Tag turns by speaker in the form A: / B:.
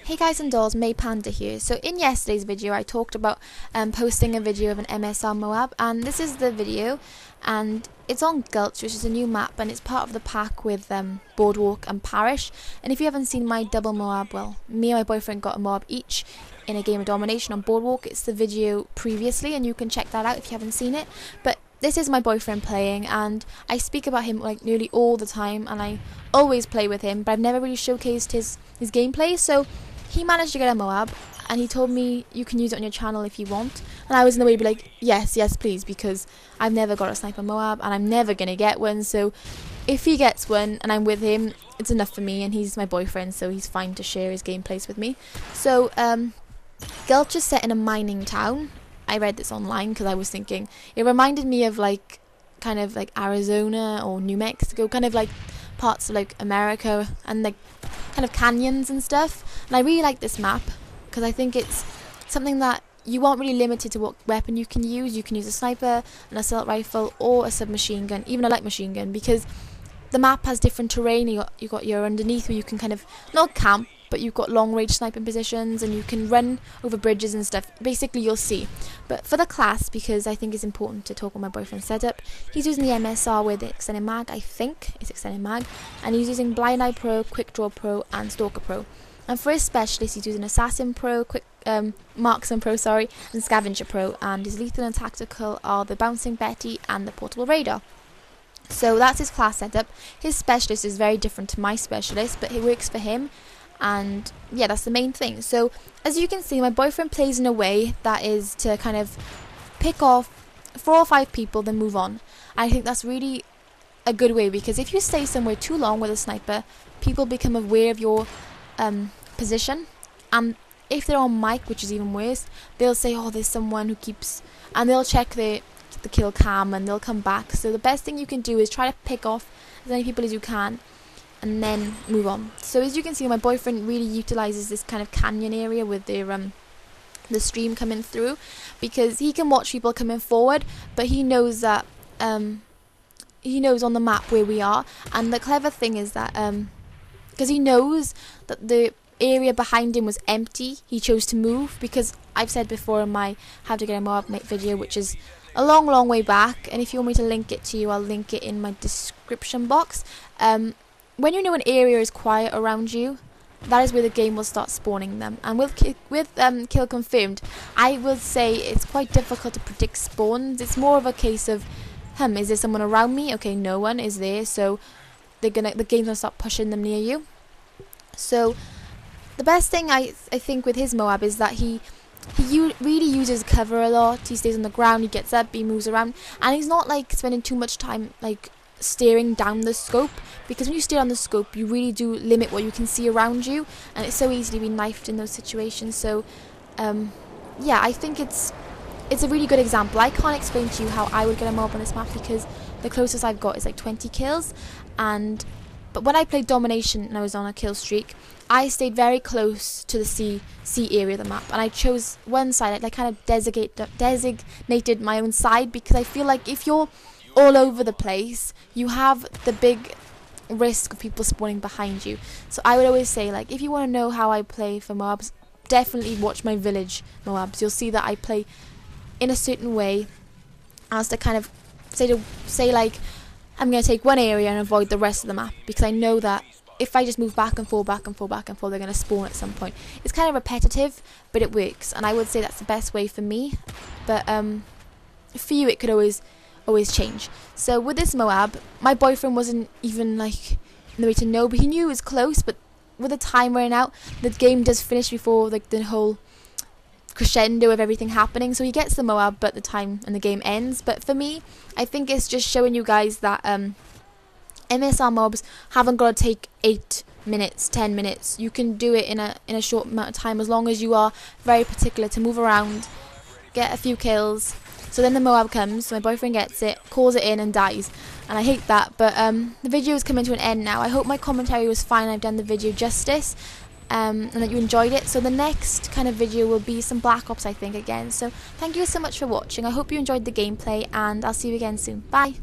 A: Hey guys and dolls, MSR here. So in yesterday's video I talked about posting a video of an MSR MOAB, and this is the video, and it's on Gulch, which is a new map, and it's part of the pack with Boardwalk and Parish. And if you haven't seen my double MOAB, well, me and my boyfriend got a MOAB each in a game of domination on Boardwalk. It's the video previously and you can check that out if you haven't seen it. But this is my boyfriend playing, and I speak about him like nearly all the time, and I always play with him, but I've never really showcased his gameplay. So he managed to get a MOAB, and he told me you can use it on your channel if you want. And I was in the way to be like, yes, please, because I've never got a sniper MOAB, and I'm never going to get one. So if he gets one and I'm with him, it's enough for me, and he's my boyfriend, so he's fine to share his gameplays with me. So Gulch is set in a mining town. I read this online because I was thinking it reminded me of like kind of like Arizona or New Mexico, kind of like parts of like America, and like kind of canyons and stuff. And I really like this map because I think it's something that you aren't really limited to what weapon you can use. You can use a sniper, an assault rifle, or a submachine gun, even a light machine gun, because the map has different terrain. You got your underneath where you can kind of not camp, but you've got long range sniping positions, and you can run over bridges and stuff. Basically you'll see. But for the class, because I think it's important to talk about my boyfriend's setup, he's using the MSR with the extended mag. I think it's extended mag, and he's using Blind Eye Pro, Quick Draw Pro, and Stalker Pro. And for his specialist, he's using Assassin Pro, Marksman Pro, and Scavenger Pro. And his lethal and tactical are the Bouncing Betty and the Portable Radar. So that's his class setup. His specialist is very different to my specialist, but it works for him. And yeah, that's the main thing. So as you can see, my boyfriend plays in a way that is to kind of pick off 4 or 5 people, then move on. I think that's really a good way, because if you stay somewhere too long with a sniper, people become aware of your position, and if they're on mic, which is even worse, they'll say, oh, there's someone who keeps, and they'll check the kill cam and they'll come back. So the best thing you can do is try to pick off as many people as you can and then move on. So as you can see, my boyfriend really utilizes this kind of canyon area with the stream coming through, because he can watch people coming forward, but he knows that he knows on the map where we are. And the clever thing is that because he knows that the area behind him was empty, he chose to move, because I've said before in my how to get a MOAB video, which is a long way back, and if you want me to link it to you, I'll link it in my description box. When you know an area is quiet around you, that is where the game will start spawning them. And with kill confirmed, I will say it's quite difficult to predict spawns. It's more of a case of, is there someone around me? Okay, no one is there, so the game's gonna start pushing them near you. So the best thing I think with his MOAB is that he really uses cover a lot. He stays on the ground, he gets up, he moves around, and he's not like spending too much time like staring down the scope, because when you stare on the scope you really do limit what you can see around you, and it's so easy to be knifed in those situations. So yeah, I think it's a really good example. I can't explain to you how I would get a MOAB on this map, because the closest I've got is like 20 kills, but when I played domination and I was on a kill streak, I stayed very close to the C area of the map, and I chose one side. I kind of designated my own side, because I feel like if you're all over the place, you have the big risk of people spawning behind you. So I would always say, like, if you want to know how I play for MOABs, definitely watch my village MOABs. You'll see that I play in a certain way, as to kind of say like, I'm going to take one area and avoid the rest of the map, because I know that if I just move back and forth, they're going to spawn at some point. It's kind of repetitive, but it works, and I would say that's the best way for me. But for you, it could always change. So with this MOAB, my boyfriend wasn't even like in the way to know, but he knew it was close. But with the time running out, the game does finish before like the whole crescendo of everything happening. So he gets the MOAB, but the time and the game ends. But for me, I think it's just showing you guys that MSR MOABs haven't got to take 8 minutes, 10 minutes. You can do it in a short amount of time, as long as you are very particular to move around, get a few kills. So then the MOAB comes, my boyfriend gets it, calls it in, and dies. And I hate that, but the video is coming to an end now. I hope my commentary was fine, I've done the video justice, and that you enjoyed it. So the next kind of video will be some Black Ops, I think, again. So thank you so much for watching. I hope you enjoyed the gameplay, and I'll see you again soon. Bye!